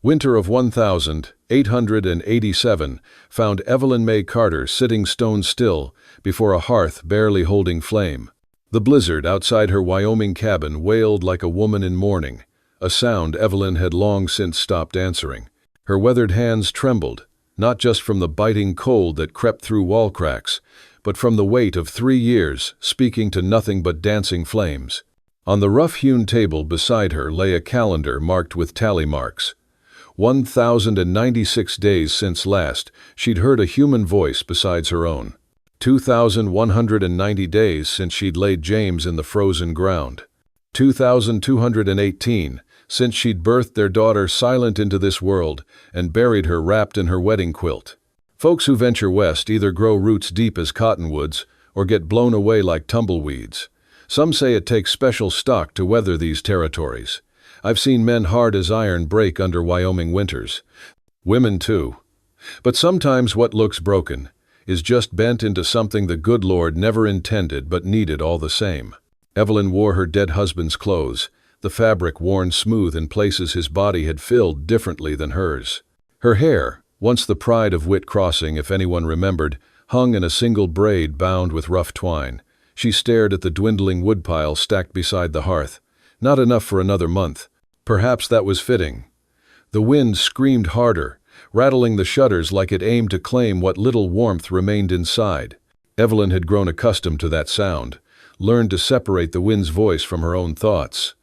Winter of 1887 found Evelyn Mae Carter sitting stone still before a hearth barely holding flame. The blizzard outside her Wyoming cabin wailed like a woman in mourning, a sound Evelyn had long since stopped answering. Her weathered hands trembled, not just from the biting cold that crept through wall cracks, but from the weight of 3 years speaking to nothing but dancing flames. On the rough-hewn table beside her lay a calendar marked with tally marks. 1,096 days since last she'd heard a human voice besides her own. 2,190 days since she'd laid James in the frozen ground. 2,218 since she'd birthed their daughter silent into this world and buried her wrapped in her wedding quilt. Folks who venture west either grow roots deep as cottonwoods or get blown away like tumbleweeds. Some say it takes special stock to weather these territories. I've seen men hard as iron break under Wyoming winters. Women too. But sometimes what looks broken is just bent into something the good Lord never intended but needed all the same. Evelyn wore her dead husband's clothes, the fabric worn smooth in places his body had filled differently than hers. Her hair, once the pride of Whit Crossing if anyone remembered, hung in a single braid bound with rough twine. She stared at the dwindling woodpile stacked beside the hearth. Not enough for another month. Perhaps that was fitting. The wind screamed harder, rattling the shutters like it aimed to claim what little warmth remained inside. Evelyn had grown accustomed to that sound, learned to separate the wind's voice from her own thoughts.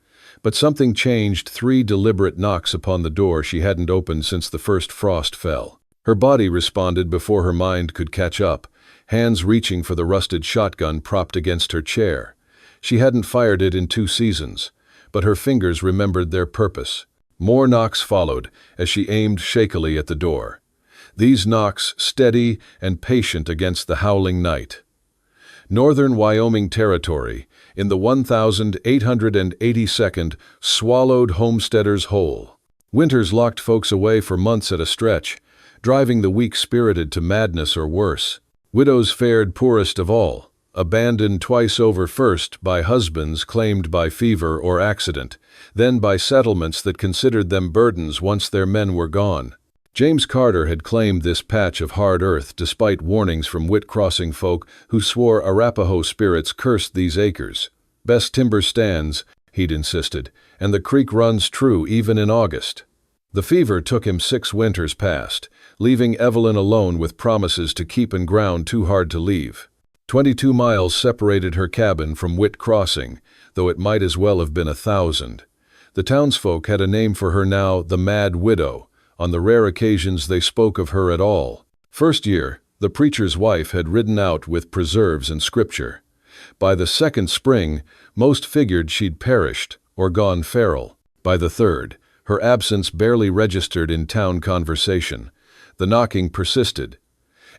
But something changed 3 deliberate knocks upon the door she hadn't opened since the first frost fell. Her body responded before her mind could catch up, hands reaching for the rusted shotgun propped against her chair. She hadn't fired it in 2 seasons. But her fingers remembered their purpose. More knocks followed as she aimed shakily at the door. These knocks steady and patient against the howling night. Northern Wyoming Territory, in the 1882nd, swallowed homesteaders whole. Winters locked folks away for months at a stretch, driving the weak-spirited to madness or worse. Widows fared poorest of all, abandoned twice over, first by husbands claimed by fever or accident, then by settlements that considered them burdens once their men were gone. James Carter had claimed this patch of hard earth despite warnings from Whit Crossing folk who swore Arapaho spirits cursed these acres. Best timber stands, he'd insisted, and the creek runs true even in August. The fever took him 6 winters past, leaving Evelyn alone with promises to keep in ground too hard to leave. 22 miles separated her cabin from Whit Crossing, though it might as well have been 1,000. The townsfolk had a name for her now, the Mad Widow, on the rare occasions they spoke of her at all. First year, the preacher's wife had ridden out with preserves and scripture. By the second spring, most figured she'd perished or gone feral. By the third, her absence barely registered in town conversation. The knocking persisted.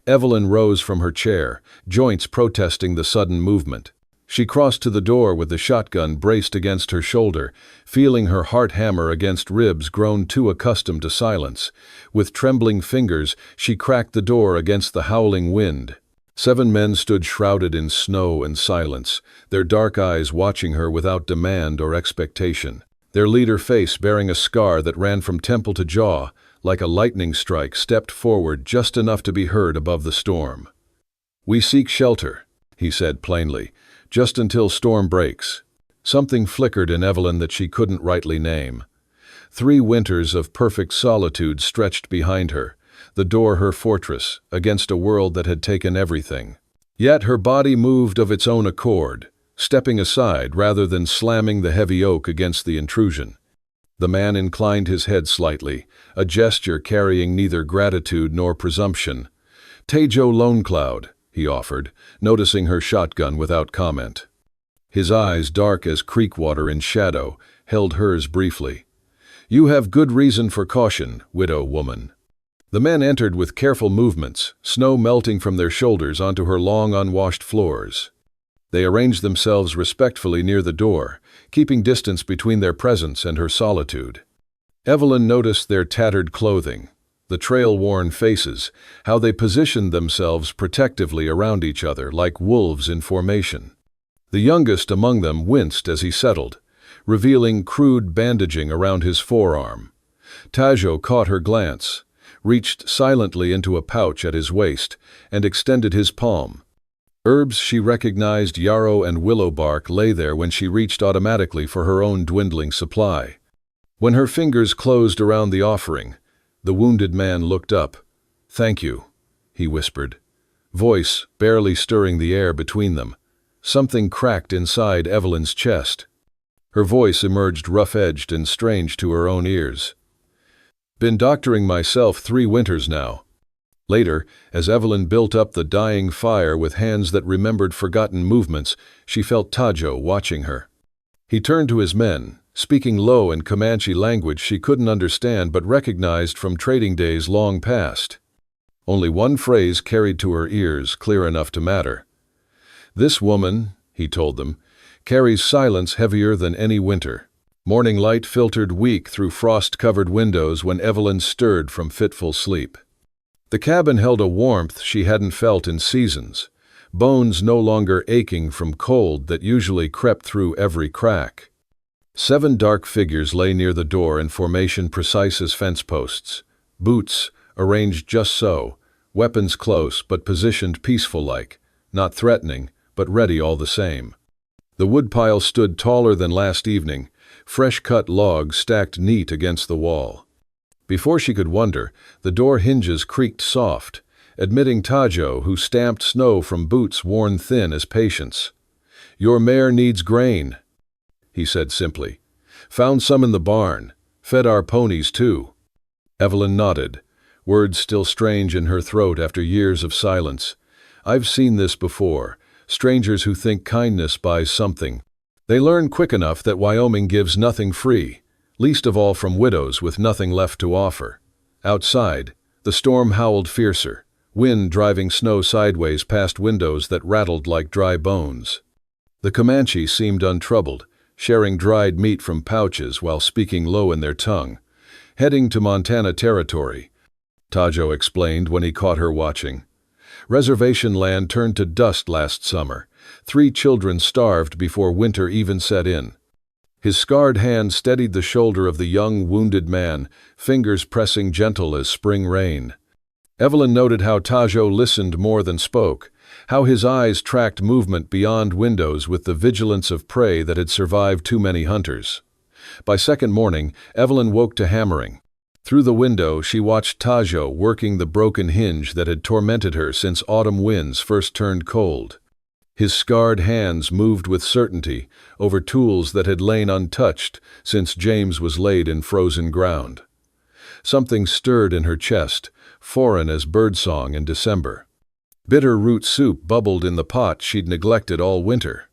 Evelyn rose from her chair, joints protesting the sudden movement. She crossed to the door with the shotgun braced against her shoulder, feeling her heart hammer against ribs grown too accustomed to silence. With trembling fingers, she cracked the door against the howling wind. 7 men stood shrouded in snow and silence, their dark eyes watching her without demand or expectation. Their leader, face bearing a scar that ran from temple to jaw, like a lightning strike, stepped forward just enough to be heard above the storm. "We seek shelter," he said plainly, "just until storm breaks." Something flickered in Evelyn that she couldn't rightly name. 3 winters of perfect solitude stretched behind her, the door her fortress, against a world that had taken everything. Yet her body moved of its own accord, stepping aside rather than slamming the heavy oak against the intrusion. The man inclined his head slightly, a gesture carrying neither gratitude nor presumption. "Tejo Lone Cloud," he offered, noticing her shotgun without comment. His eyes, dark as creek water in shadow, held hers briefly. "You have good reason for caution, widow woman." The men entered with careful movements, snow melting from their shoulders onto her long unwashed floors. They arranged themselves respectfully near the door, keeping distance between their presence and her solitude. Evelyn noticed their tattered clothing, the trail-worn faces, how they positioned themselves protectively around each other like wolves in formation. The youngest among them winced as he settled, revealing crude bandaging around his forearm. Tajo caught her glance, reached silently into a pouch at his waist, and extended his palm. Herbs she recognized, yarrow and willow bark, lay there when she reached automatically for her own dwindling supply. When her fingers closed around the offering, the wounded man looked up. "Thank you," he whispered, voice barely stirring the air between them. Something cracked inside Evelyn's chest. Her voice emerged rough-edged and strange to her own ears. "Been doctoring myself 3 winters now." Later, as Evelyn built up the dying fire with hands that remembered forgotten movements, she felt Tajo watching her. He turned to his men, speaking low in Comanche language she couldn't understand but recognized from trading days long past. Only one phrase carried to her ears, clear enough to matter. "This woman," he told them, "carries silence heavier than any winter." Morning light filtered weak through frost-covered windows when Evelyn stirred from fitful sleep. The cabin held a warmth she hadn't felt in seasons, bones no longer aching from cold that usually crept through every crack. 7 dark figures lay near the door in formation precise as fence posts, boots arranged just so, weapons close but positioned peaceful-like, not threatening, but ready all the same. The woodpile stood taller than last evening, fresh-cut logs stacked neat against the wall. Before she could wonder, the door hinges creaked soft, admitting Tajo, who stamped snow from boots worn thin as patience. "Your mare needs grain," he said simply. "Found some in the barn. Fed our ponies, too." Evelyn nodded, words still strange in her throat after years of silence. "I've seen this before. Strangers who think kindness buys something. They learn quick enough that Wyoming gives nothing free, least of all from widows with nothing left to offer." Outside, the storm howled fiercer, wind driving snow sideways past windows that rattled like dry bones. The Comanche seemed untroubled, sharing dried meat from pouches while speaking low in their tongue. "Heading to Montana territory," Tajo explained when he caught her watching. "Reservation land turned to dust last summer. 3 children starved before winter even set in." His scarred hand steadied the shoulder of the young, wounded man, fingers pressing gentle as spring rain. Evelyn noted how Tajo listened more than spoke, how his eyes tracked movement beyond windows with the vigilance of prey that had survived too many hunters. By second morning, Evelyn woke to hammering. Through the window, she watched Tajo working the broken hinge that had tormented her since autumn winds first turned cold. His scarred hands moved with certainty over tools that had lain untouched since James was laid in frozen ground. Something stirred in her chest, foreign as birdsong in December. Bitter root soup bubbled in the pot she'd neglected all winter.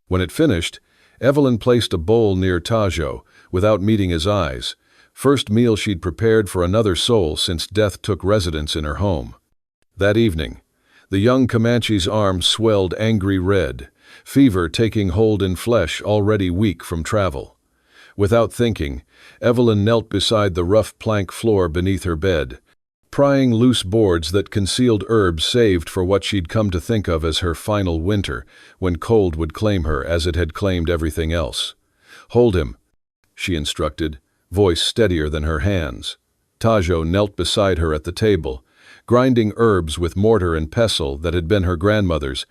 When it finished, Evelyn placed a bowl near Tajo, without meeting his eyes, first meal she'd prepared for another soul since death took residence in her home. That evening, the young Comanche's arm swelled angry red, fever taking hold in flesh already weak from travel. Without thinking, Evelyn knelt beside the rough plank floor beneath her bed, prying loose boards that concealed herbs saved for what she'd come to think of as her final winter, when cold would claim her as it had claimed everything else. "Hold him," she instructed, voice steadier than her hands. Tajo knelt beside her at the table, grinding herbs with mortar and pestle that had been her grandmother's.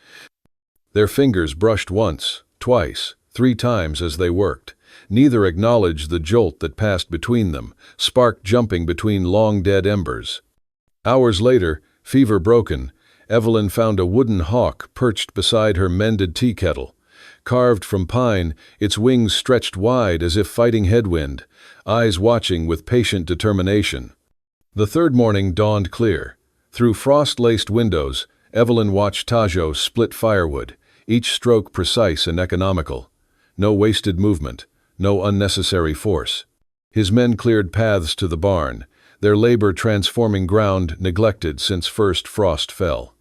Their fingers brushed once, twice, 3 times as they worked. Neither acknowledged the jolt that passed between them, spark jumping between long-dead embers. Hours later, fever broken, Evelyn found a wooden hawk perched beside her mended tea kettle. Carved from pine, its wings stretched wide as if fighting headwind, eyes watching with patient determination. The third morning dawned clear. Through frost-laced windows, Evelyn watched Tajo split firewood, each stroke precise and economical. No wasted movement, no unnecessary force. His men cleared paths to the barn, their labor transforming ground neglected since first frost fell.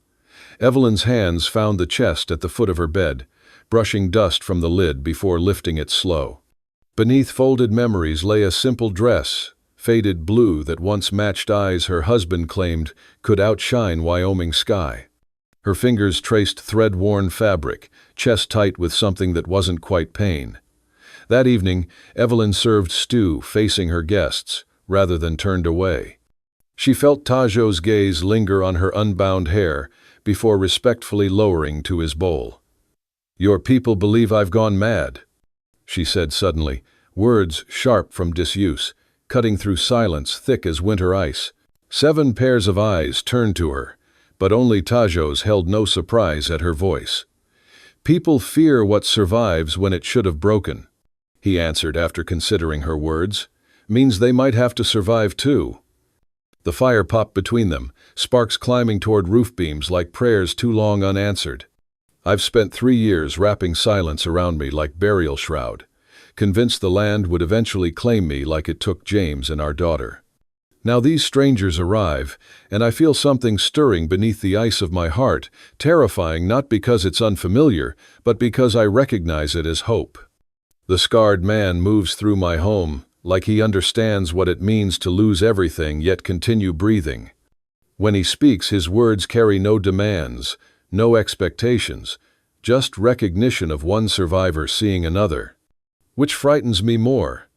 Evelyn's hands found the chest at the foot of her bed, brushing dust from the lid before lifting it slow. Beneath folded memories lay a simple dress, faded blue that once matched eyes her husband claimed could outshine Wyoming sky. Her fingers traced thread-worn fabric, chest tight with something that wasn't quite pain. That evening, Evelyn served stew facing her guests, rather than turned away. She felt Tajo's gaze linger on her unbound hair before respectfully lowering to his bowl. "Your people believe I've gone mad," she said suddenly, words sharp from disuse, cutting through silence thick as winter ice. 7 pairs of eyes turned to her, but only Tajo's held no surprise at her voice. "People fear what survives when it should have broken," he answered after considering her words. "Means they might have to survive too." The fire popped between them, sparks climbing toward roof beams like prayers too long unanswered. "I've spent 3 years wrapping silence around me like burial shroud, convinced the land would eventually claim me like it took James and our daughter. Now these strangers arrive, and I feel something stirring beneath the ice of my heart, terrifying not because it's unfamiliar, but because I recognize it as hope. The scarred man moves through my home, like he understands what it means to lose everything yet continue breathing. When he speaks, his words carry no demands, no expectations, just recognition of one survivor seeing another. Which frightens me more,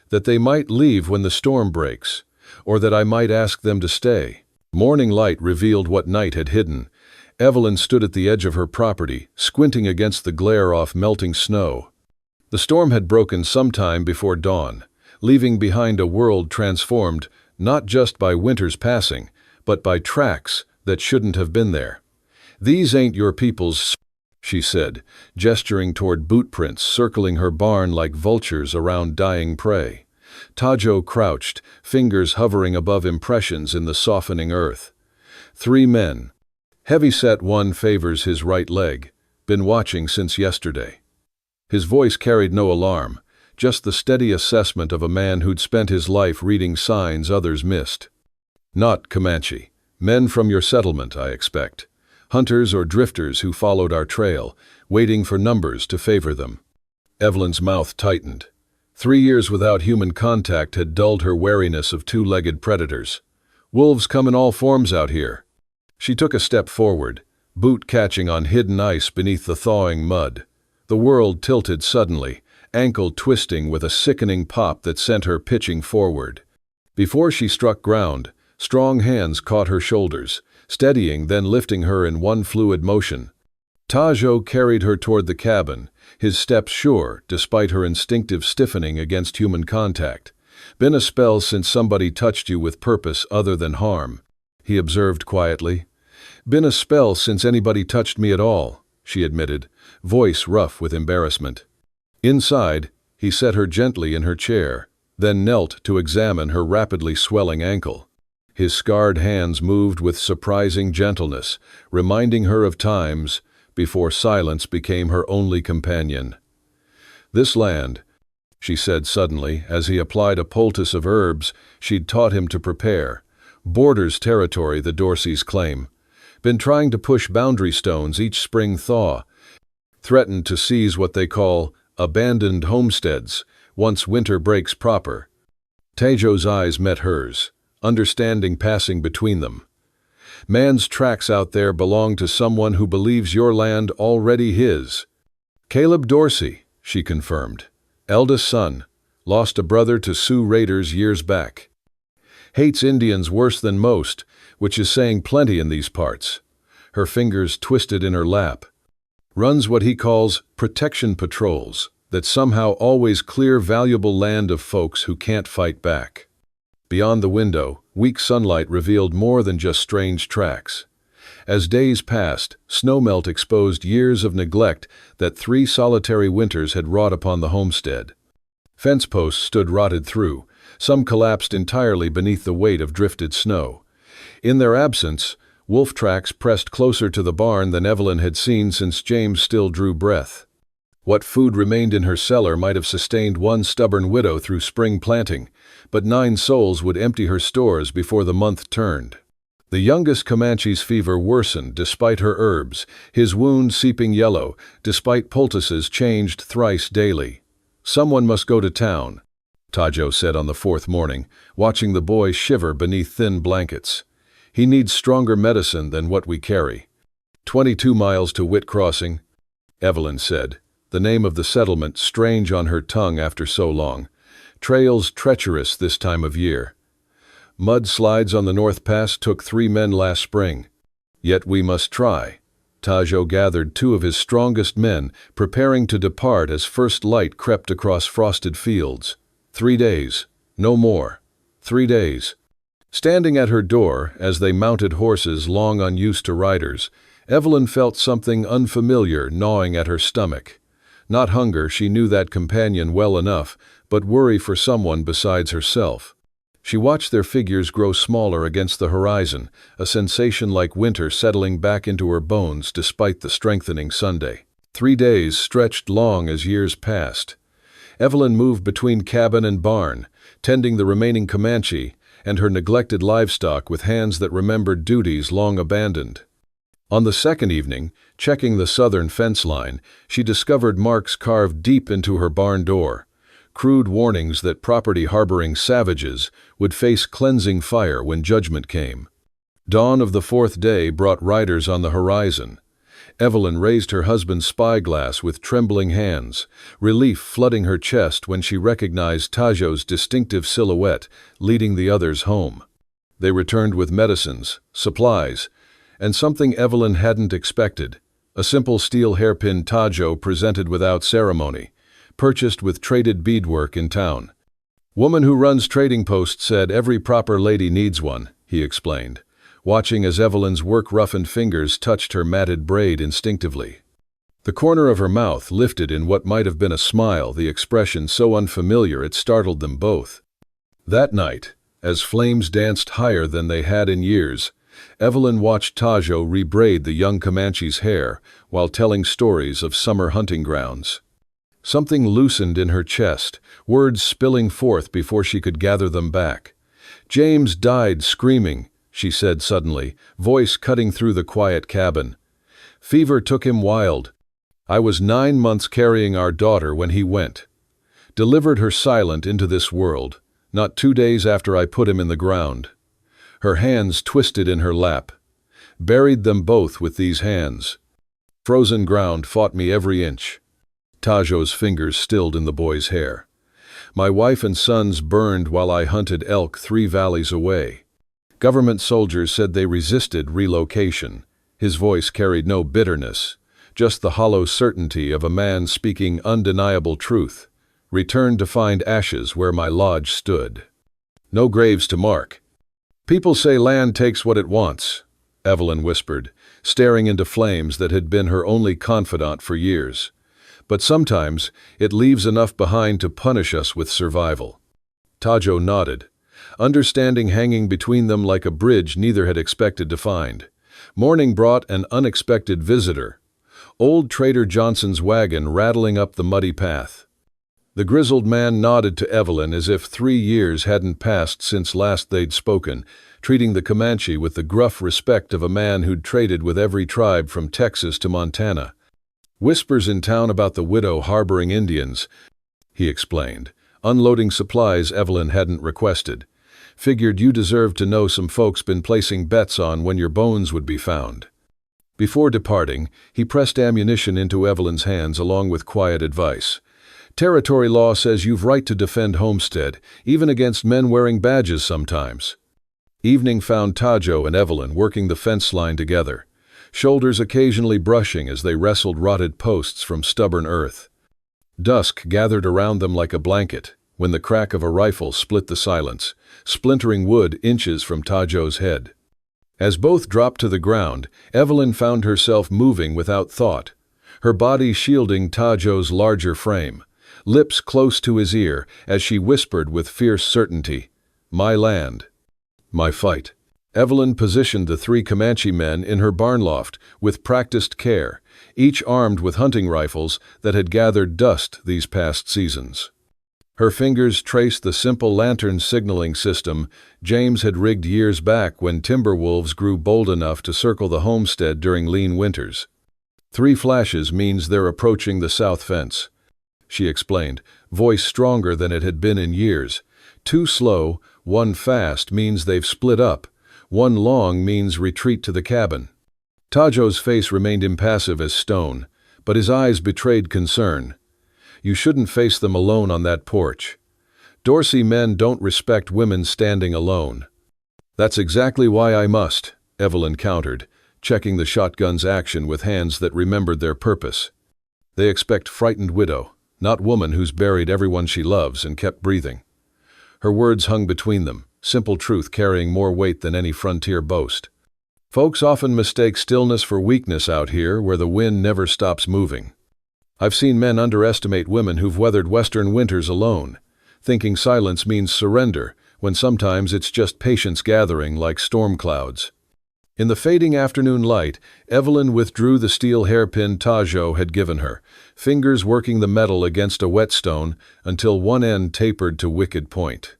that they might leave when the storm breaks, or that I might ask them to stay." Morning light revealed what night had hidden. Evelyn stood at the edge of her property, squinting against the glare off melting snow. The storm had broken sometime before dawn, leaving behind a world transformed not just by winter's passing, but by tracks that shouldn't have been there. "These ain't your people's," she said, gesturing toward boot prints circling her barn like vultures around dying prey. Tajo crouched, fingers hovering above impressions in the softening earth. 3 men. Heavy-set one favors his right leg, been watching since yesterday. His voice carried no alarm, just the steady assessment of a man who'd spent his life reading signs others missed. "Not Comanche. Men from your settlement, I expect. Hunters or drifters who followed our trail, waiting for numbers to favor them." Evelyn's mouth tightened. 3 years without human contact had dulled her wariness of 2-legged predators. "Wolves come in all forms out here." She took a step forward, boot catching on hidden ice beneath the thawing mud. The world tilted suddenly, ankle twisting with a sickening pop that sent her pitching forward. Before she struck ground, strong hands caught her shoulders, steadying then lifting her in one fluid motion. Tajo carried her toward the cabin, his steps sure despite her instinctive stiffening against human contact. "Been a spell since somebody touched you with purpose other than harm," he observed quietly. "Been a spell since anybody touched me at all," she admitted, voice rough with embarrassment. Inside, he set her gently in her chair, then knelt to examine her rapidly swelling ankle. His scarred hands moved with surprising gentleness, reminding her of times before silence became her only companion. "This land," she said suddenly as he applied a poultice of herbs she'd taught him to prepare, "borders territory the Dorseys claim. Been trying to push boundary stones each spring thaw. Threatened to seize what they call abandoned homesteads once winter breaks proper." Tajo's eyes met hers, understanding passing between them. "Man's tracks out there belong to someone who believes your land already his." "Caleb Dorsey," she confirmed. "Eldest son, lost a brother to Sioux raiders years back. Hates Indians worse than most, which is saying plenty in these parts." Her fingers twisted in her lap. "Runs what he calls protection patrols that somehow always clear valuable land of folks who can't fight back." Beyond the window, weak sunlight revealed more than just strange tracks. As days passed, snowmelt exposed years of neglect that 3 solitary winters had wrought upon the homestead. Fence posts stood rotted through, some collapsed entirely beneath the weight of drifted snow. In their absence, wolf tracks pressed closer to the barn than Evelyn had seen since James still drew breath. What food remained in her cellar might have sustained one stubborn widow through spring planting, but 9 souls would empty her stores before the month turned. The youngest Comanche's fever worsened despite her herbs, his wound seeping yellow, despite poultices changed thrice daily. "Someone must go to town," Tajo said on the 4th morning, watching the boy shiver beneath thin blankets. "He needs stronger medicine than what we carry." 22 miles to Whit Crossing," Evelyn said, the name of the settlement strange on her tongue after so long. "Trails treacherous this time of year. Mudslides on the North Pass took 3 men last spring. Yet we must try. Tajo gathered 2 of his strongest men, preparing to depart as first light crept across frosted fields. 3 days. No more. 3 days. Standing at her door, as they mounted horses long unused to riders, Evelyn felt something unfamiliar gnawing at her stomach. Not hunger, she knew that companion well enough, but worry for someone besides herself. She watched their figures grow smaller against the horizon, a sensation like winter settling back into her bones despite the strengthening Sunday. 3 days stretched long as years passed. Evelyn moved between cabin and barn, tending the remaining Comanche and her neglected livestock with hands that remembered duties long abandoned. On the second evening, checking the southern fence line, she discovered marks carved deep into her barn door, crude warnings that property harboring savages would face cleansing fire when judgment came. Dawn of the 4th day brought riders on the horizon. Evelyn raised her husband's spyglass with trembling hands, relief flooding her chest when she recognized Tajo's distinctive silhouette leading the others home. They returned with medicines, supplies, and something Evelyn hadn't expected, a simple steel hairpin Tajo presented without ceremony, purchased with traded beadwork in town. "Woman who runs trading post said every proper lady needs one," he explained, watching as Evelyn's work-roughened fingers touched her matted braid instinctively. The corner of her mouth lifted in what might have been a smile, the expression so unfamiliar it startled them both. That night, as flames danced higher than they had in years, Evelyn watched Tajo rebraid the young Comanche's hair while telling stories of summer hunting grounds. Something loosened in her chest, words spilling forth before she could gather them back. "James died screaming," she said suddenly, voice cutting through the quiet cabin. "Fever took him wild. I was 9 months carrying our daughter when he went. Delivered her silent into this world, not 2 days after I put him in the ground." Her hands twisted in her lap. "Buried them both with these hands. Frozen ground fought me every inch." Tajo's fingers stilled in the boy's hair. "My wife and sons burned while I hunted elk 3 valleys away. Government soldiers said they resisted relocation." His voice carried no bitterness, just the hollow certainty of a man speaking undeniable truth. "Returned to find ashes where my lodge stood. No graves to mark. People say land takes what it wants," Evelyn whispered, staring into flames that had been her only confidant for years. "But sometimes it leaves enough behind to punish us with survival." Tajo nodded, understanding hanging between them like a bridge neither had expected to find. Morning brought an unexpected visitor. Old Trader Johnson's wagon rattling up the muddy path. The grizzled man nodded to Evelyn as if 3 years hadn't passed since last they'd spoken, treating the Comanche with the gruff respect of a man who'd traded with every tribe from Texas to Montana. "Whispers in town about the widow harboring Indians," he explained, unloading supplies Evelyn hadn't requested. "Figured you deserved to know some folks been placing bets on when your bones would be found." Before departing, he pressed ammunition into Evelyn's hands along with quiet advice. "Territory law says you've right to defend homestead, even against men wearing badges sometimes." Evening found Tajo and Evelyn working the fence line together, shoulders occasionally brushing as they wrestled rotted posts from stubborn earth. Dusk gathered around them like a blanket when the crack of a rifle split the silence, splintering wood inches from Tajo's head. As both dropped to the ground, Evelyn found herself moving without thought, her body shielding Tajo's larger frame, lips close to his ear as she whispered with fierce certainty, "My land. My fight." Evelyn positioned the 3 Comanche men in her barn loft with practiced care, each armed with hunting rifles that had gathered dust these past seasons. Her fingers traced the simple lantern signaling system James had rigged years back when timber wolves grew bold enough to circle the homestead during lean winters. 3 flashes means they're approaching the south fence," she explained, voice stronger than it had been in years. 2 slow, 1 fast means they've split up. 1 long means retreat to the cabin. Tajo's face remained impassive as stone, but his eyes betrayed concern. "You shouldn't face them alone on that porch. Dorsey men don't respect women standing alone." That's exactly why I must, Evelyn countered, checking the shotgun's action with hands that remembered their purpose. They expect frightened widow, not woman who's buried everyone she loves and kept breathing. Her words hung between them, simple truth carrying more weight than any frontier boast. Folks often mistake stillness for weakness out here where the wind never stops moving. I've seen men underestimate women who've weathered western winters alone, thinking silence means surrender, when sometimes it's just patience gathering like storm clouds. In the fading afternoon light, Evelyn withdrew the steel hairpin Tajo had given her, fingers working the metal against a whetstone until one end tapered to wicked point.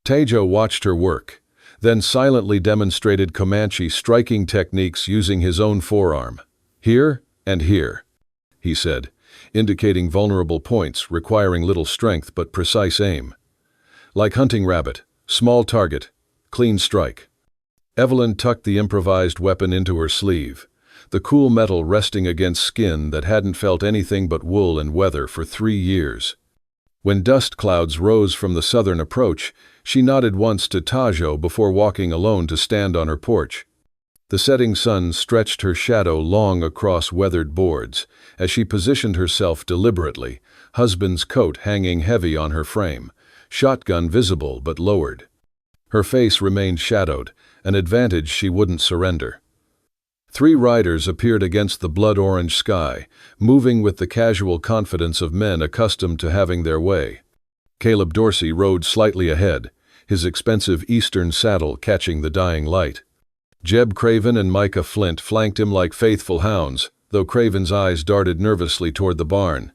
Tajo watched her work, then silently demonstrated Comanche striking techniques using his own forearm. Here and here, he said, indicating vulnerable points requiring little strength but precise aim. Like hunting rabbit, small target, clean strike. Evelyn tucked the improvised weapon into her sleeve, the cool metal resting against skin that hadn't felt anything but wool and weather for 3 years. When dust clouds rose from the southern approach, she nodded once to Tajo before walking alone to stand on her porch. The setting sun stretched her shadow long across weathered boards as she positioned herself deliberately, husband's coat hanging heavy on her frame, shotgun visible but lowered. Her face remained shadowed, an advantage she wouldn't surrender. 3 riders appeared against the blood-orange sky, moving with the casual confidence of men accustomed to having their way. Caleb Dorsey rode slightly ahead, his expensive eastern saddle catching the dying light. Jeb Craven and Micah Flint flanked him like faithful hounds, though Craven's eyes darted nervously toward the barn.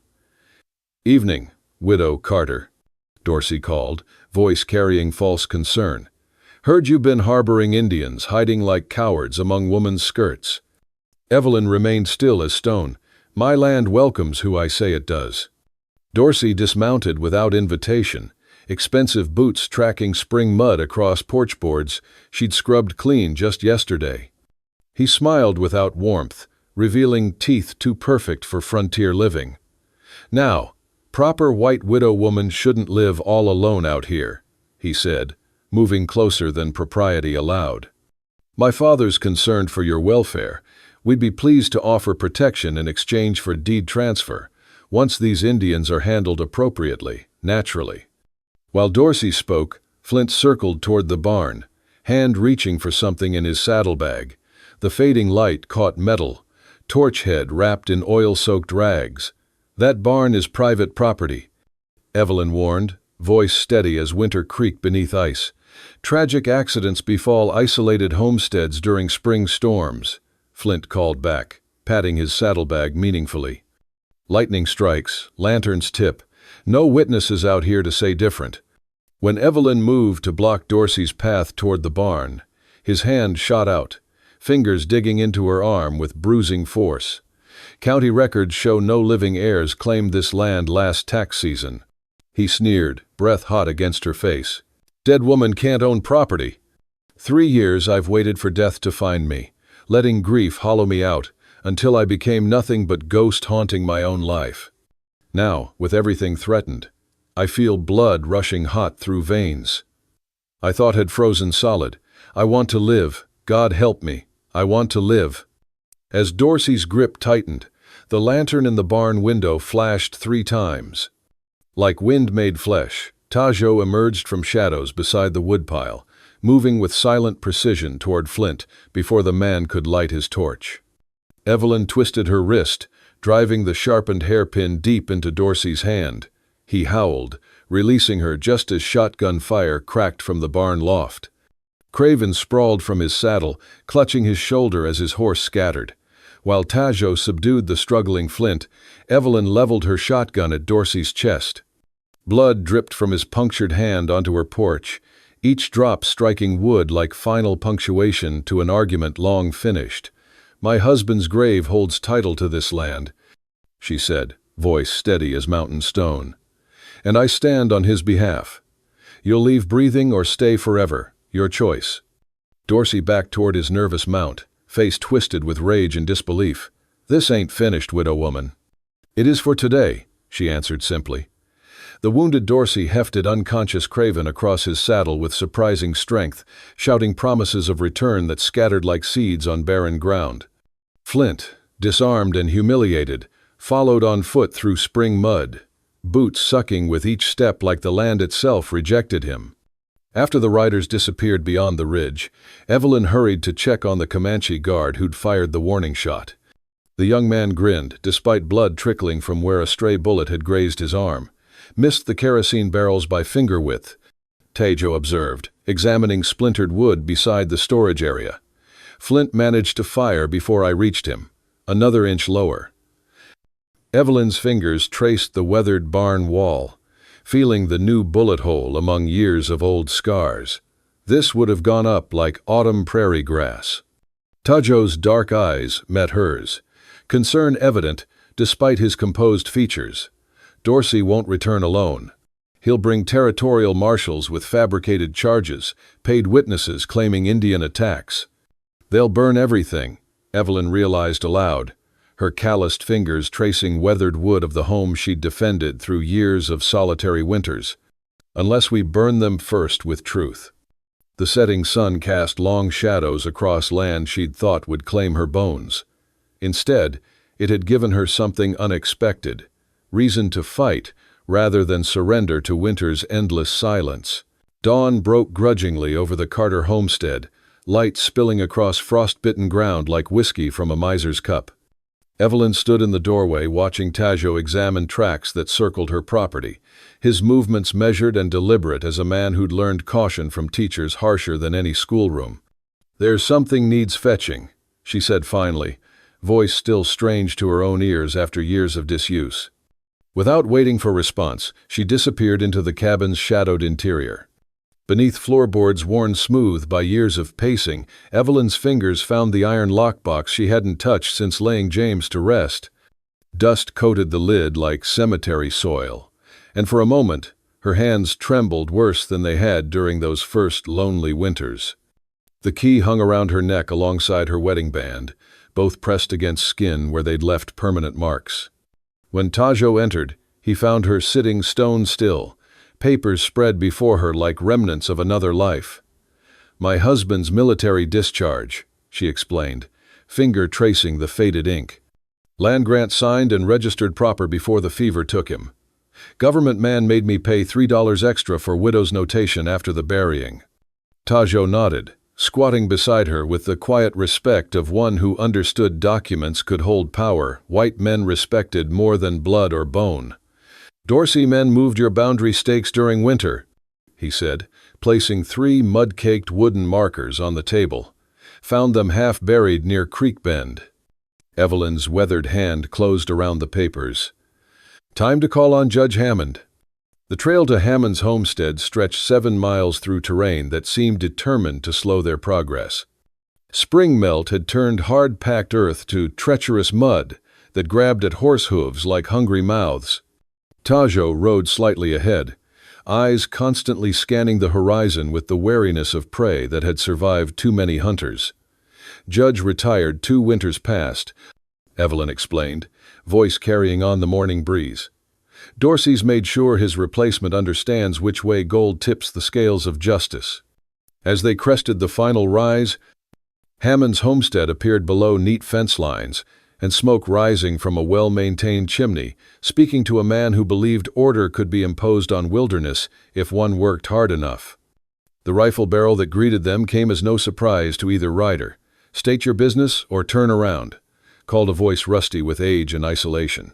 "Evening, Widow Carter," Dorsey called, voice carrying false concern. "Heard you been harboring Indians, hiding like cowards among women's skirts." Evelyn remained still as stone. "My land welcomes who I say it does." Dorsey dismounted without invitation, expensive boots tracking spring mud across porch boards she'd scrubbed clean just yesterday. He smiled without warmth, revealing teeth too perfect for frontier living. "Now, proper white widow woman shouldn't live all alone out here," he said, moving closer than propriety allowed. "My father's concerned for your welfare. We'd be pleased to offer protection in exchange for deed transfer, once these Indians are handled appropriately, naturally." While Dorsey spoke, Flint circled toward the barn, hand reaching for something in his saddlebag. The fading light caught metal, torch head wrapped in oil-soaked rags. "That barn is private property," Evelyn warned, voice steady as winter creaked beneath ice. "Tragic accidents befall isolated homesteads during spring storms," Flint called back, patting his saddlebag meaningfully. "Lightning strikes, lanterns tip. No witnesses out here to say different." When Evelyn moved to block Dorsey's path toward the barn, his hand shot out, fingers digging into her arm with bruising force. "County records show no living heirs claimed this land last tax season." He sneered, breath hot against her face. "Dead woman can't own property. 3 years I've waited for death to find me, letting grief hollow me out, until I became nothing but ghost haunting my own life. Now, with everything threatened, I feel blood rushing hot through veins. I thought had frozen solid. I want to live. God help me. I want to live." As Dorsey's grip tightened, the lantern in the barn window flashed 3 times. Like wind-made flesh, Tajo emerged from shadows beside the woodpile, moving with silent precision toward Flint before the man could light his torch. Evelyn twisted her wrist, driving the sharpened hairpin deep into Dorsey's hand. He howled, releasing her just as shotgun fire cracked from the barn loft. Craven sprawled from his saddle, clutching his shoulder as his horse scattered. While Tajo subdued the struggling Flint, Evelyn leveled her shotgun at Dorsey's chest. Blood dripped from his punctured hand onto her porch, each drop striking wood like final punctuation to an argument long finished. "My husband's grave holds title to this land," she said, voice steady as mountain stone. "And I stand on his behalf. You'll leave breathing or stay forever, your choice." Dorsey backed toward his nervous mount, face twisted with rage and disbelief. "This ain't finished, widow woman." "It is for today," she answered simply. The wounded Dorsey hefted unconscious Craven across his saddle with surprising strength, shouting promises of return that scattered like seeds on barren ground. Flint, disarmed and humiliated, followed on foot through spring mud, boots sucking with each step like the land itself rejected him. After the riders disappeared beyond the ridge, Evelyn hurried to check on the Comanche guard who'd fired the warning shot. The young man grinned, despite blood trickling from where a stray bullet had grazed his arm. Missed the kerosene barrels by finger width, Tajo observed, examining splintered wood beside the storage area. Flint managed to fire before I reached him, another inch lower. Evelyn's fingers traced the weathered barn wall, feeling the new bullet hole among years of old scars. This would have gone up like autumn prairie grass. Tajo's dark eyes met hers, concern evident despite his composed features. Dorsey won't return alone. He'll bring territorial marshals with fabricated charges, paid witnesses claiming Indian attacks. They'll burn everything, Evelyn realized aloud, her calloused fingers tracing weathered wood of the home she'd defended through years of solitary winters. Unless we burn them first with truth. The setting sun cast long shadows across land she'd thought would claim her bones. Instead, it had given her something unexpected, reason to fight rather than surrender to winter's endless silence. Dawn broke grudgingly over the Carter homestead, light spilling across frost-bitten ground like whiskey from a miser's cup. Evelyn stood in the doorway watching Tajo examine tracks that circled her property, his movements measured and deliberate as a man who'd learned caution from teachers harsher than any schoolroom. "There's something needs fetching," she said finally, voice still strange to her own ears after years of disuse. Without waiting for response, she disappeared into the cabin's shadowed interior. Beneath floorboards worn smooth by years of pacing, Evelyn's fingers found the iron lockbox she hadn't touched since laying James to rest. Dust coated the lid like cemetery soil, and for a moment, her hands trembled worse than they had during those first lonely winters. The key hung around her neck alongside her wedding band, both pressed against skin where they'd left permanent marks. When Tajo entered, he found her sitting stone still, papers spread before her like remnants of another life. "My husband's military discharge," she explained, finger tracing the faded ink. "Land grant signed and registered proper before the fever took him. Government man made me pay $3 extra for widow's notation after the burying." Tajo nodded, squatting beside her with the quiet respect of one who understood documents could hold power white men respected more than blood or bone. "Dorsey men moved your boundary stakes during winter," he said, placing 3 mud-caked wooden markers on the table. "Found them half buried near Creek Bend." Evelyn's weathered hand closed around the papers. "Time to call on Judge Hammond." The trail to Hammond's homestead stretched 7 miles through terrain that seemed determined to slow their progress. Spring melt had turned hard-packed earth to treacherous mud that grabbed at horse hooves like hungry mouths. Tajo rode slightly ahead, eyes constantly scanning the horizon with the wariness of prey that had survived too many hunters. "Judge retired 2 winters past," Evelyn explained, voice carrying on the morning breeze. "Dorsey's made sure his replacement understands which way gold tips the scales of justice." As they crested the final rise, Hammond's homestead appeared below neat fence lines, and smoke rising from a well-maintained chimney, speaking to a man who believed order could be imposed on wilderness if one worked hard enough. The rifle barrel that greeted them came as no surprise to either rider. "State your business or turn around," called a voice rusty with age and isolation.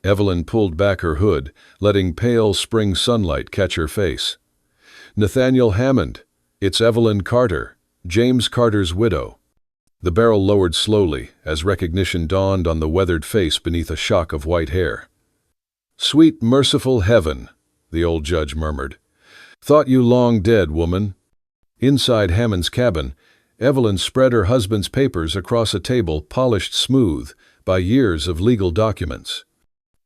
Evelyn pulled back her hood, letting pale spring sunlight catch her face. "Nathaniel Hammond. It's Evelyn Carter, James Carter's widow." The barrel lowered slowly as recognition dawned on the weathered face beneath a shock of white hair. "Sweet merciful heaven," the old judge murmured. "Thought you long dead, woman." Inside Hammond's cabin, Evelyn spread her husband's papers across a table polished smooth by years of legal documents.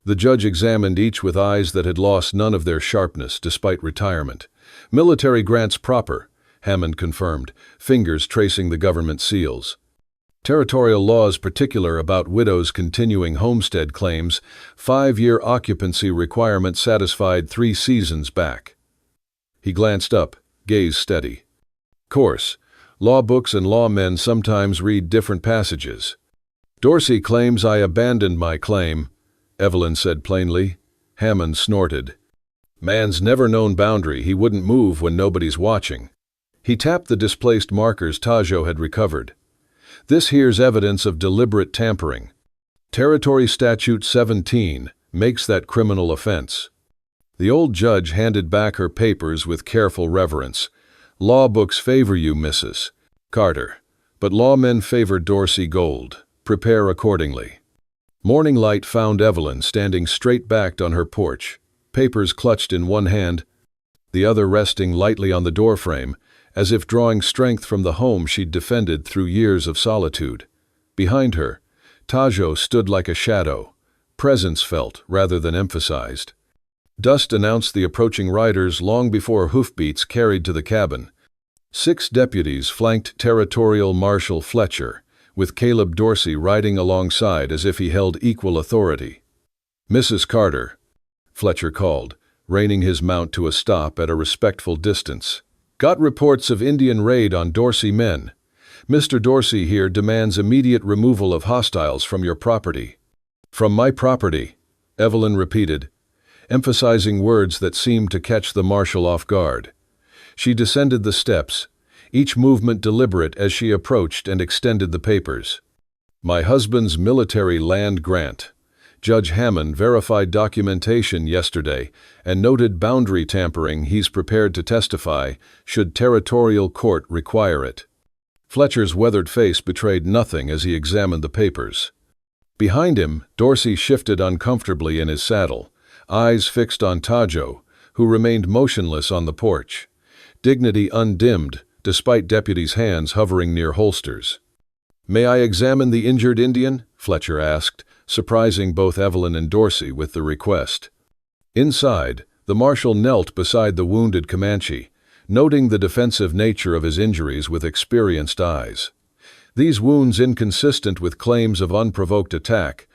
The judge examined each with eyes that had lost none of their sharpness despite retirement. "Military grants proper," Hammond confirmed, fingers tracing the government seals. Territorial laws particular about widows continuing homestead claims, 5-year occupancy requirement satisfied 3 seasons back. He glanced up, gaze steady. Course, law books and lawmen sometimes read different passages. Dorsey claims I abandoned my claim, Evelyn said plainly. Hammond snorted. Man's never known boundary, he wouldn't move when nobody's watching. He tapped the displaced markers Tajo had recovered. This here's evidence of deliberate tampering. Territory Statute 17 makes that criminal offense. The old judge handed back her papers with careful reverence. Law books favor you, Mrs. Carter, but lawmen favor Dorsey Gold. Prepare accordingly. Morning light found Evelyn standing straight-backed on her porch, papers clutched in one hand, the other resting lightly on the doorframe, as if drawing strength from the home she'd defended through years of solitude. Behind her, Tajo stood like a shadow, presence felt rather than emphasized. Dust announced the approaching riders long before hoofbeats carried to the cabin. 6 deputies flanked Territorial Marshal Fletcher, with Caleb Dorsey riding alongside as if he held equal authority. Mrs. Carter, Fletcher called, reining his mount to a stop at a respectful distance. Got reports of Indian raid on Dorsey men. Mr. Dorsey here demands immediate removal of hostiles from your property. From my property, Evelyn repeated, emphasizing words that seemed to catch the marshal off guard. She descended the steps, each movement deliberate as she approached and extended the papers. My husband's military land grant. Judge Hammond verified documentation yesterday and noted boundary tampering. He's prepared to testify should territorial court require it. Fletcher's weathered face betrayed nothing as he examined the papers. Behind him, Dorsey shifted uncomfortably in his saddle, eyes fixed on Tajo, who remained motionless on the porch, dignity undimmed despite deputies' hands hovering near holsters. May I examine the injured Indian? Fletcher asked, surprising both Evelyn and Dorsey with the request. Inside, the marshal knelt beside the wounded Comanche, noting the defensive nature of his injuries with experienced eyes. These wounds inconsistent with claims of unprovoked attack,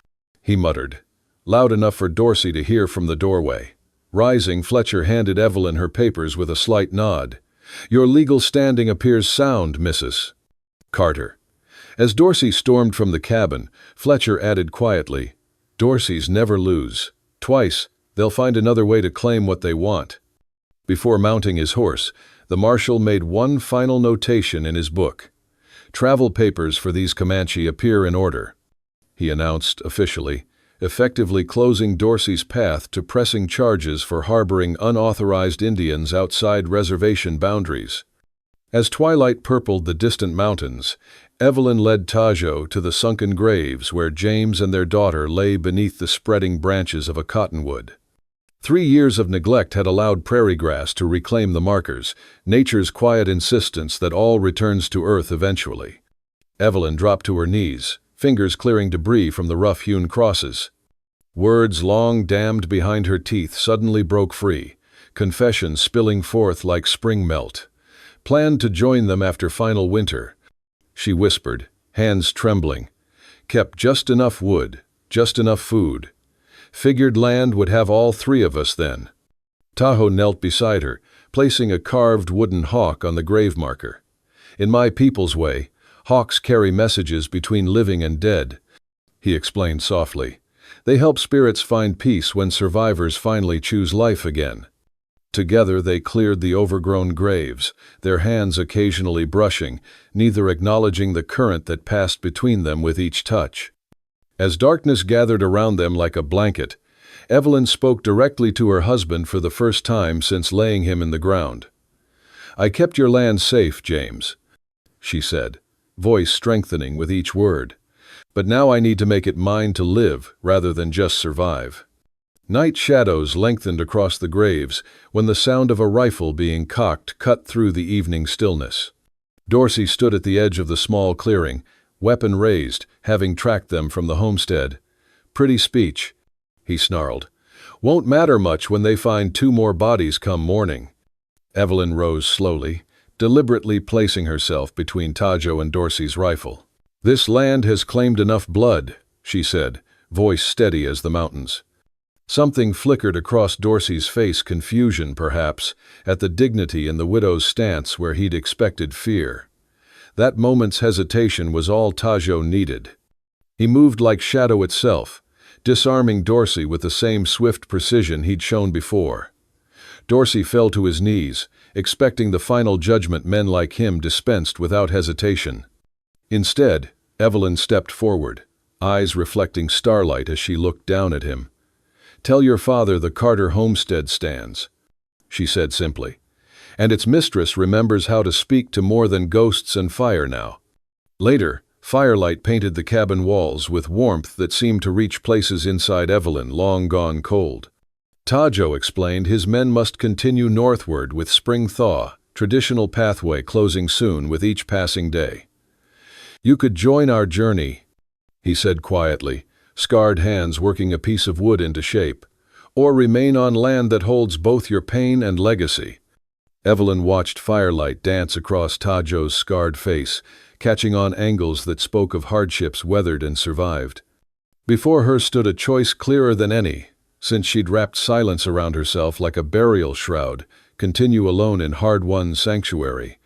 he muttered, loud enough for Dorsey to hear from the doorway. Rising, Fletcher handed Evelyn her papers with a slight nod. Your legal standing appears sound, Mrs. Carter. As Dorsey stormed from the cabin, Fletcher added quietly, Dorseys never lose. Twice, they'll find another way to claim what they want. Before mounting his horse, the marshal made one final notation in his book. Travel papers for these Comanche appear in order, he announced officially, effectively closing Dorsey's path to pressing charges for harboring unauthorized Indians outside reservation boundaries. As twilight purpled the distant mountains, Evelyn led Tajo to the sunken graves where James and their daughter lay beneath the spreading branches of a cottonwood. 3 years of neglect had allowed prairie grass to reclaim the markers, nature's quiet insistence that all returns to earth eventually. Evelyn dropped to her knees, fingers clearing debris from the rough-hewn crosses. Words long dammed behind her teeth suddenly broke free, confessions spilling forth like spring melt. Planned to join them after final winter, she whispered, hands trembling. Kept just enough wood, just enough food. Figured land would have all 3 of us then. Tajo knelt beside her, placing a carved wooden hawk on the grave marker. In my people's way, hawks carry messages between living and dead, he explained softly. They help spirits find peace when survivors finally choose life again. Together they cleared the overgrown graves, their hands occasionally brushing, neither acknowledging the current that passed between them with each touch. As darkness gathered around them like a blanket, Evelyn spoke directly to her husband for the first time since laying him in the ground. I kept your land safe, James, she said, voice strengthening with each word. But now I need to make it mine to live rather than just survive. Night shadows lengthened across the graves when the sound of a rifle being cocked cut through the evening stillness. Dorsey stood at the edge of the small clearing, weapon raised, having tracked them from the homestead. Pretty speech, he snarled. Won't matter much when they find 2 more bodies come morning. Evelyn rose slowly, deliberately placing herself between Tajo and Dorsey's rifle. "This land has claimed enough blood," she said, voice steady as the mountains. Something flickered across Dorsey's face, confusion perhaps, at the dignity in the widow's stance where he'd expected fear. That moment's hesitation was all Tajo needed. He moved like shadow itself, disarming Dorsey with the same swift precision he'd shown before. Dorsey fell to his knees, expecting the final judgment men like him dispensed without hesitation. Instead, Evelyn stepped forward, eyes reflecting starlight as she looked down at him. "Tell your father the Carter homestead stands," she said simply, "and its mistress remembers how to speak to more than ghosts and fire now." Later, firelight painted the cabin walls with warmth that seemed to reach places inside Evelyn long gone cold. Tajo explained his men must continue northward with spring thaw, traditional pathway closing soon with each passing day. "You could join our journey," he said quietly, scarred hands working a piece of wood into shape, "or remain on land that holds both your pain and legacy." Evelyn watched firelight dance across Tajo's scarred face, catching on angles that spoke of hardships weathered and survived. Before her stood a choice clearer than any, since she'd wrapped silence around herself like a burial shroud, continue alone in hard-won sanctuary,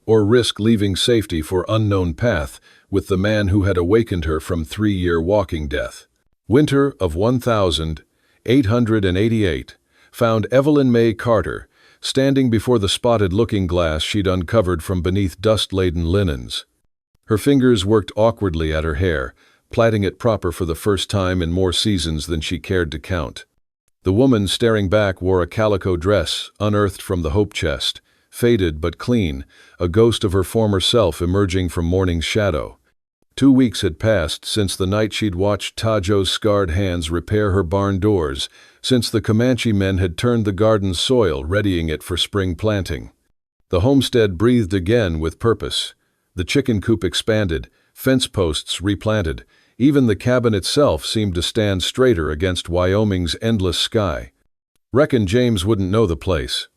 or risk leaving safety for unknown path with the man who had awakened her from 3-year walking death. Winter of 1888 found Evelyn Mae Carter standing before the spotted looking-glass she'd uncovered from beneath dust-laden linens. Her fingers worked awkwardly at her hair, plaiting it proper for the first time in more seasons than she cared to count. The woman staring back wore a calico dress, unearthed from the hope chest, faded but clean, a ghost of her former self emerging from morning's shadow. 2 weeks had passed since the night she'd watched Tajo's scarred hands repair her barn doors, since the Comanche men had turned the garden's soil, readying it for spring planting. The homestead breathed again with purpose. The chicken coop expanded, fence posts replanted. Even the cabin itself seemed to stand straighter against Wyoming's endless sky. "Reckon James wouldn't know the place,"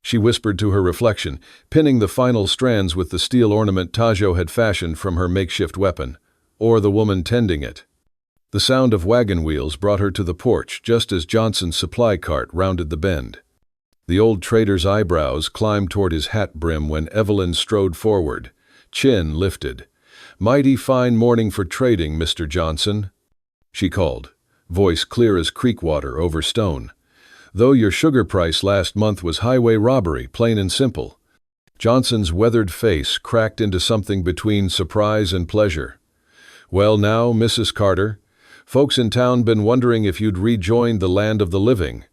she whispered to her reflection, pinning the final strands with the steel ornament Tajo had fashioned from her makeshift weapon, or the woman tending it. The sound of wagon wheels brought her to the porch just as Johnson's supply cart rounded the bend. The old trader's eyebrows climbed toward his hat brim when Evelyn strode forward, chin lifted. "Mighty fine morning for trading, Mr. Johnson," she called, voice clear as creek water over stone. "Though your sugar price last month was highway robbery, plain and simple." Johnson's weathered face cracked into something between surprise and pleasure. "Well now, Mrs. Carter, folks in town been wondering if you'd rejoined the land of the living."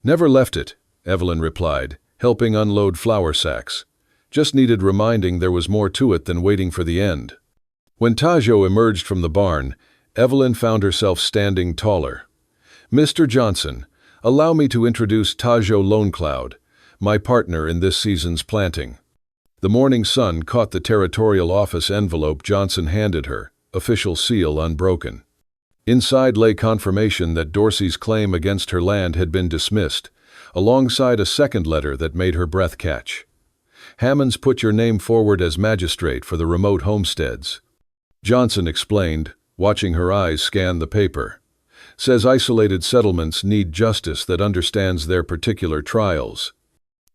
"Never left it," Evelyn replied, helping unload flour sacks. "Just needed reminding there was more to it than waiting for the end." When Tajo emerged from the barn, Evelyn found herself standing taller. "Mr. Johnson, allow me to introduce Tajo Lonecloud, my partner in this season's planting." The morning sun caught the territorial office envelope Johnson handed her, official seal unbroken. Inside lay confirmation that Dorsey's claim against her land had been dismissed, alongside a second letter that made her breath catch. "Hammond's put your name forward as magistrate for the remote homesteads," Johnson explained, watching her eyes scan the paper. "Says isolated settlements need justice that understands their particular trials."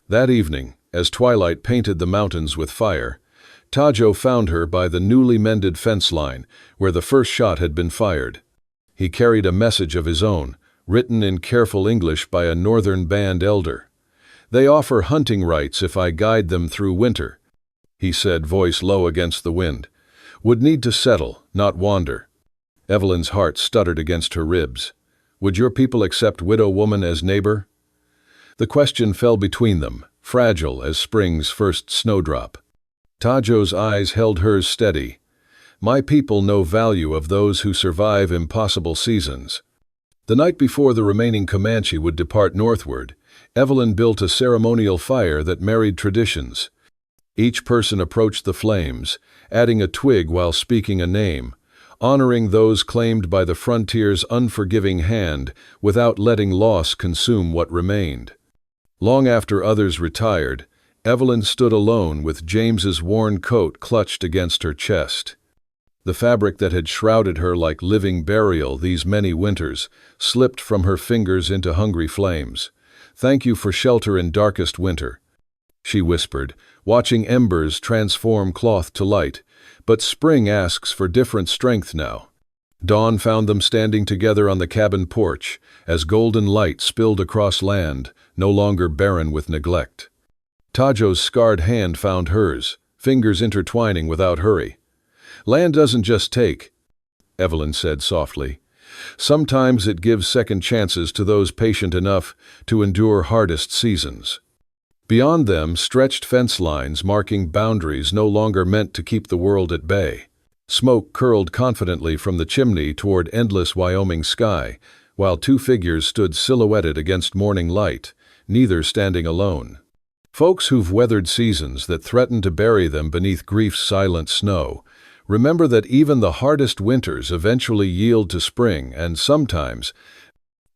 That evening, as twilight painted the mountains with fire, Tajo found her by the newly mended fence line where the first shot had been fired. He carried a message of his own, written in careful English by a northern band elder. "They offer hunting rights if I guide them through winter," he said, voice low against the wind. "Would need to settle, not wander." Evelyn's heart stuttered against her ribs. "Would your people accept widow woman as neighbor?" The question fell between them, fragile as spring's first snowdrop. Tajo's eyes held hers steady. "My people know value of those who survive impossible seasons." The night before the remaining Comanche would depart northward, Evelyn built a ceremonial fire that married traditions. Each person approached the flames, adding a twig while speaking a name, honoring those claimed by the frontier's unforgiving hand without letting loss consume what remained. Long after others retired, Evelyn stood alone with James's worn coat clutched against her chest. The fabric that had shrouded her like living burial these many winters slipped from her fingers into hungry flames. "Thank you for shelter in darkest winter," she whispered, watching embers transform cloth to light. "But spring asks for different strength now." Dawn found them standing together on the cabin porch as golden light spilled across land, no longer barren with neglect. Tajo's scarred hand found hers, fingers intertwining without hurry. "Land doesn't just take," Evelyn said softly. "Sometimes it gives second chances to those patient enough to endure hardest seasons." Beyond them stretched fence lines marking boundaries no longer meant to keep the world at bay. Smoke curled confidently from the chimney toward endless Wyoming sky, while two figures stood silhouetted against morning light, neither standing alone. Folks who've weathered seasons that threaten to bury them beneath grief's silent snow, remember that even the hardest winters eventually yield to spring, and sometimes,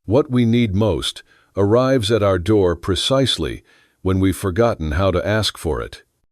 what we need most arrives at our door precisely when we've forgotten how to ask for it.